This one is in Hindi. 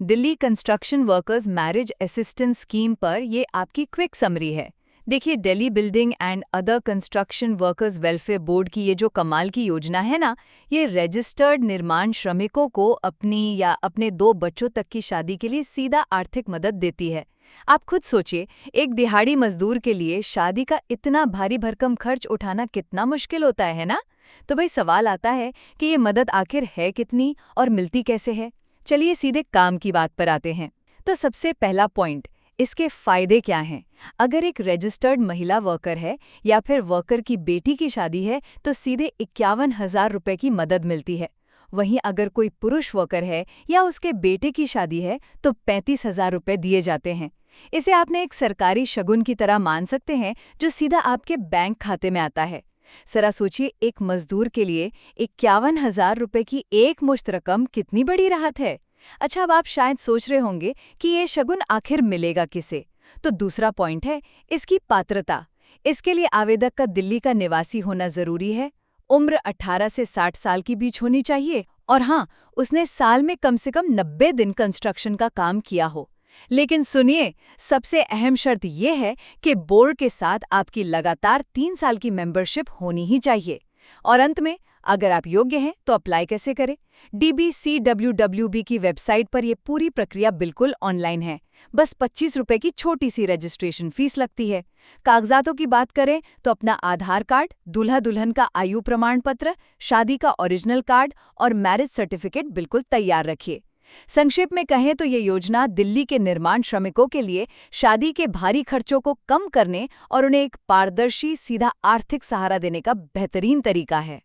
Delhi construction workers marriage assistance scheme पर ये आपकी क्विक समरी है। देखिए, Delhi building and other construction workers welfare board की ये जो कमाल की योजना है ना, ये रजिस्टर्ड निर्माण श्रमिकों को अपनी या अपने 2 बच्चों तक की शादी के लिए सीधा आर्थिक मदद देती है। आप खुद सोचिए, एक दिहाड़ी मजदूर के लिए शादी का इतना भारी भरकम खर्च उठाना कितना मुश्किल होता है ना? तो भाई सवाल आता है कि ये मदद आखिर है कितनी और मिलती कैसे है। चलिए सीधे काम की बात पर आते हैं। तो सबसे पहला पॉइंट, इसके फायदे क्या हैं? अगर एक रजिस्टर्ड महिला वर्कर है या फिर वर्कर की बेटी की शादी है तो सीधे 51,000 रुपए की मदद मिलती है। वहीं अगर कोई पुरुष वर्कर है या उसके बेटे की शादी है तो 35,000 रुपए दिए जाते हैं। इसे आपने एक सरकारी शगुन की तरह मान सकते हैं जो सीधा आपके बैंक खाते में आता है। जरा सोचिए, एक मजदूर के लिए 51,000 रुपए की एक मुश्त रकम कितनी बड़ी राहत है। अच्छा, अब आप शायद सोच रहे होंगे कि ये शगुन आखिर मिलेगा किसे। तो दूसरा पॉइंट है इसकी पात्रता। इसके लिए आवेदक का दिल्ली का निवासी होना जरूरी है। उम्र 18 से 60 साल के बीच होनी चाहिए और हाँ, उसने साल में कम से कम 90 दिन कंस्ट्रक्शन का काम किया हो। लेकिन सुनिए, सबसे अहम शर्त यह है कि बोर्ड के साथ आपकी लगातार 3 साल की मेंबरशिप होनी ही चाहिए। और अंत में, अगर आप योग्य हैं तो अप्लाई कैसे करें? DBCWWB की वेबसाइट पर यह पूरी प्रक्रिया बिल्कुल ऑनलाइन है। बस 25 रुपए की छोटी सी रजिस्ट्रेशन फीस लगती है। कागजातों की बात करें तो अपना आधार कार्ड, दूल्हा दुल्हन का आयु प्रमाण पत्र, शादी का ओरिजिनल कार्ड और मैरिज सर्टिफिकेट बिल्कुल तैयार रखिए। संक्षेप में कहें तो ये योजना दिल्ली के निर्माण श्रमिकों के लिए शादी के भारी खर्चों को कम करने और उन्हें एक पारदर्शी, सीधा आर्थिक सहारा देने का बेहतरीन तरीका है।